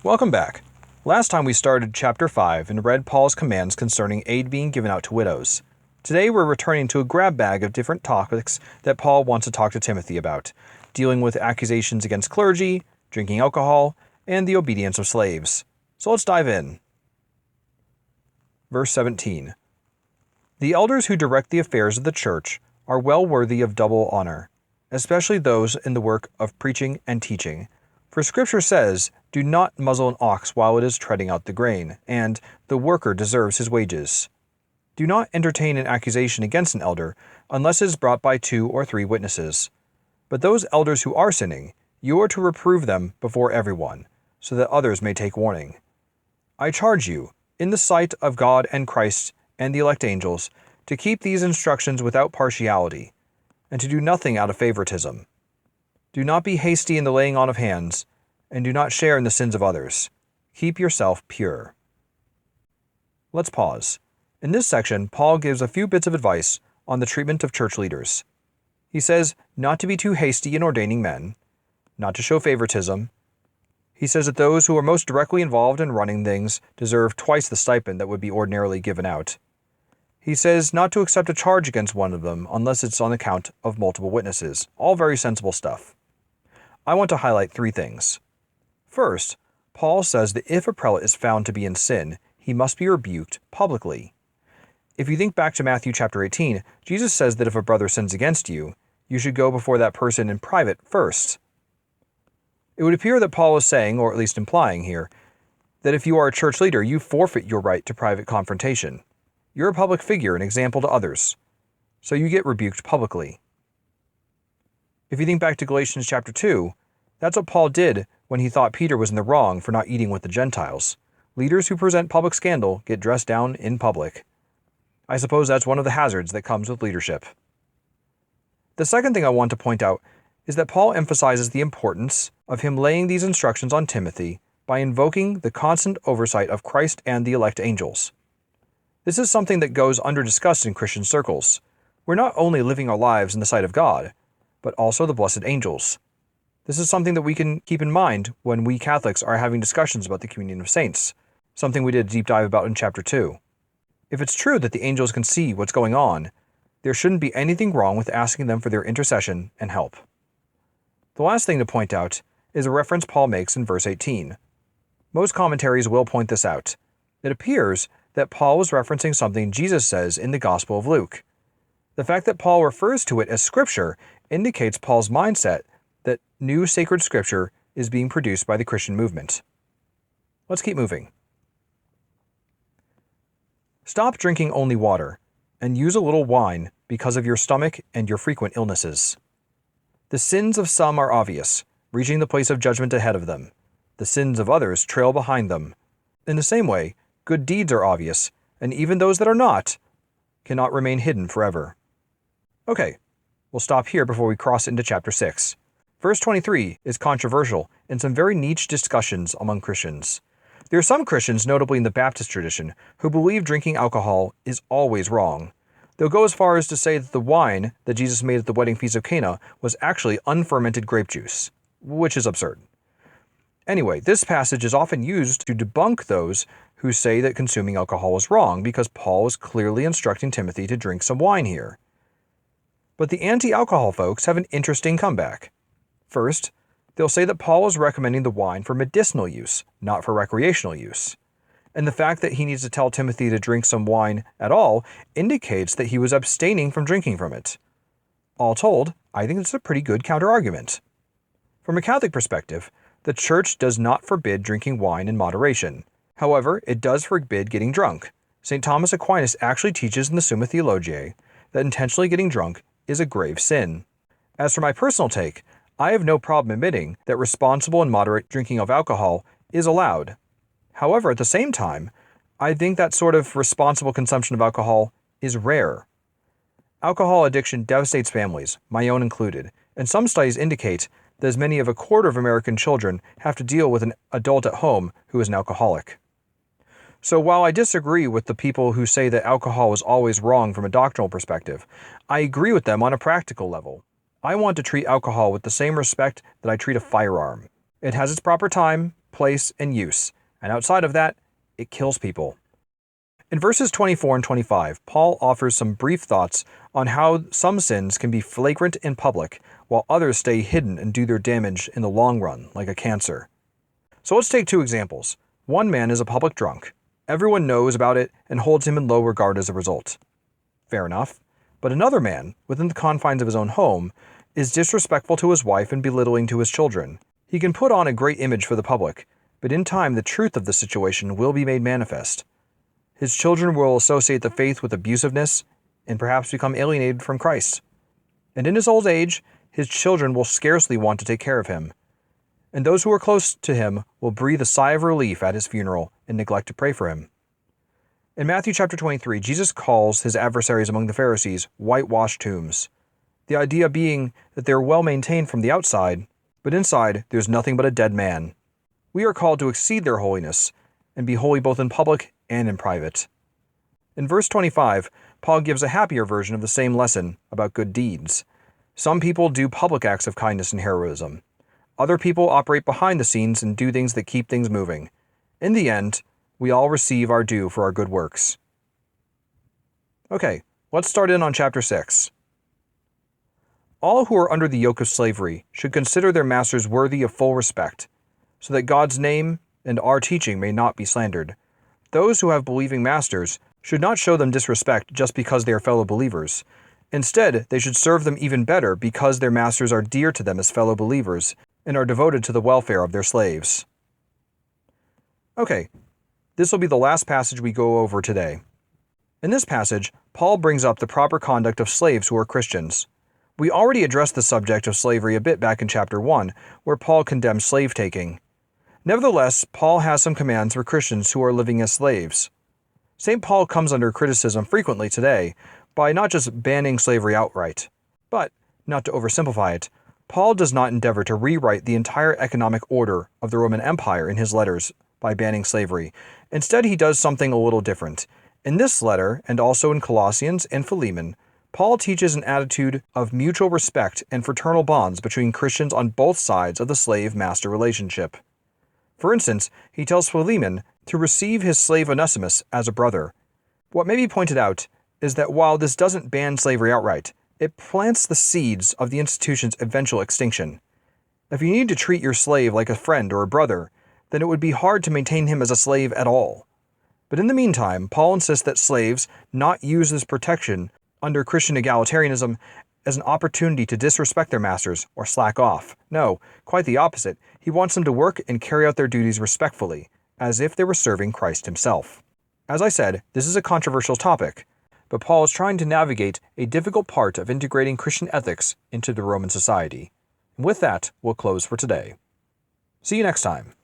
Welcome back. Last time we started chapter 5 and read Paul's commands concerning aid being given out to widows. Today we're returning to a grab bag of different topics that Paul wants to talk to Timothy about, dealing with accusations against clergy, drinking alcohol, and the obedience of slaves. So let's dive in. Verse 17. The elders who direct the affairs of the church are well worthy of double honor, especially those in the work of preaching and teaching. For Scripture says, "Do not muzzle an ox while it is treading out the grain," and "the worker deserves his wages." Do not entertain an accusation against an elder unless it is brought by 2 or 3 witnesses. But those elders who are sinning, you are to reprove them before everyone, so that others may take warning. I charge you, in the sight of God and Christ and the elect angels, to keep these instructions without partiality, and to do nothing out of favoritism. Do not be hasty in the laying on of hands, and do not share in the sins of others. Keep yourself pure. Let's pause. In this section, Paul gives a few bits of advice on the treatment of church leaders. He says not to be too hasty in ordaining men, not to show favoritism. He says that those who are most directly involved in running things deserve twice the stipend that would be ordinarily given out. He says not to accept a charge against one of them unless it's on account of multiple witnesses. All very sensible stuff. I want to highlight 3 things. First, Paul says that if a prelate is found to be in sin, he must be rebuked publicly. If you think back to Matthew chapter 18, Jesus says that if a brother sins against you, you should go before that person in private first. It would appear that Paul is saying, or at least implying here, that if you are a church leader, you forfeit your right to private confrontation. You're a public figure, an example to others, so you get rebuked publicly. If you think back to Galatians chapter 2, that's what Paul did when he thought Peter was in the wrong for not eating with the Gentiles. Leaders who present public scandal get dressed down in public. I suppose that's one of the hazards that comes with leadership. The second thing I want to point out is that Paul emphasizes the importance of him laying these instructions on Timothy by invoking the constant oversight of Christ and the elect angels. This is something that goes under-discussed in Christian circles. We're not only living our lives in the sight of God, but also the blessed angels. This is something that we can keep in mind when we Catholics are having discussions about the communion of saints, something we did a deep dive about in chapter 2. If it's true that the angels can see what's going on, there shouldn't be anything wrong with asking them for their intercession and help. The last thing to point out is a reference Paul makes in verse 18. Most commentaries will point this out. It appears that Paul was referencing something Jesus says in the Gospel of Luke. The fact that Paul refers to it as Scripture indicates Paul's mindset that new sacred Scripture is being produced by the Christian movement. Let's keep moving. Stop drinking only water, and use a little wine because of your stomach and your frequent illnesses. The sins of some are obvious, reaching the place of judgment ahead of them. The sins of others trail behind them. In the same way, good deeds are obvious, and even those that are not cannot remain hidden forever. Okay, we'll stop here before we cross into chapter 6. Verse 23 is controversial in some very niche discussions among Christians. There are some Christians, notably in the Baptist tradition, who believe drinking alcohol is always wrong. They'll go as far as to say that the wine that Jesus made at the wedding feast of Cana was actually unfermented grape juice, which is absurd. Anyway, this passage is often used to debunk those who say that consuming alcohol is wrong because Paul is clearly instructing Timothy to drink some wine here. But the anti-alcohol folks have an interesting comeback. First, they'll say that Paul is recommending the wine for medicinal use, not for recreational use. And the fact that he needs to tell Timothy to drink some wine at all indicates that he was abstaining from drinking from it. All told, I think it's a pretty good counter-argument. From a Catholic perspective, the Church does not forbid drinking wine in moderation. However, it does forbid getting drunk. St. Thomas Aquinas actually teaches in the Summa Theologiae that intentionally getting drunk is a grave sin. As for my personal take, I have no problem admitting that responsible and moderate drinking of alcohol is allowed. However, at the same time, I think that sort of responsible consumption of alcohol is rare. Alcohol addiction devastates families, my own included, and some studies indicate that as many as a quarter of American children have to deal with an adult at home who is an alcoholic. So while I disagree with the people who say that alcohol is always wrong from a doctrinal perspective, I agree with them on a practical level. I want to treat alcohol with the same respect that I treat a firearm. It has its proper time, place, and use, and outside of that, it kills people. In verses 24 and 25, Paul offers some brief thoughts on how some sins can be flagrant in public, while others stay hidden and do their damage in the long run, like a cancer. So let's take two examples. One man is a public drunk. Everyone knows about it and holds him in low regard as a result. Fair enough. But another man, within the confines of his own home, is disrespectful to his wife and belittling to his children. He can put on a great image for the public, but in time the truth of the situation will be made manifest. His children will associate the faith with abusiveness and perhaps become alienated from Christ. And in his old age, his children will scarcely want to take care of him. And those who are close to him will breathe a sigh of relief at his funeral and neglect to pray for him. In Matthew chapter 23, Jesus calls his adversaries among the Pharisees whitewashed tombs. The idea being that they're well maintained from the outside, but inside there's nothing but a dead man. We are called to exceed their holiness and be holy both in public and in private. In verse 25, Paul gives a happier version of the same lesson about good deeds. Some people do public acts of kindness and heroism. Other people operate behind the scenes and do things that keep things moving. In the end, we all receive our due for our good works. Okay, let's start in on chapter 6. All who are under the yoke of slavery should consider their masters worthy of full respect, so that God's name and our teaching may not be slandered. Those who have believing masters should not show them disrespect just because they are fellow believers. Instead, they should serve them even better because their masters are dear to them as fellow believers and are devoted to the welfare of their slaves. Okay, this will be the last passage we go over today. In this passage, Paul brings up the proper conduct of slaves who are Christians. We already addressed the subject of slavery a bit back in chapter 1, where Paul condemns slave-taking. Nevertheless, Paul has some commands for Christians who are living as slaves. St. Paul comes under criticism frequently today by not just banning slavery outright, but, not to oversimplify it, Paul does not endeavor to rewrite the entire economic order of the Roman Empire in his letters by banning slavery. Instead, he does something a little different. In this letter, and also in Colossians and Philemon, Paul teaches an attitude of mutual respect and fraternal bonds between Christians on both sides of the slave-master relationship. For instance, he tells Philemon to receive his slave Onesimus as a brother. What may be pointed out is that while this doesn't ban slavery outright, it plants the seeds of the institution's eventual extinction. If you need to treat your slave like a friend or a brother, then it would be hard to maintain him as a slave at all. But in the meantime, Paul insists that slaves not use this protection under Christian egalitarianism as an opportunity to disrespect their masters or slack off. No, quite the opposite. He wants them to work and carry out their duties respectfully, as if they were serving Christ himself. As I said, this is a controversial topic, but Paul is trying to navigate a difficult part of integrating Christian ethics into the Roman society. And with that, we'll close for today. See you next time.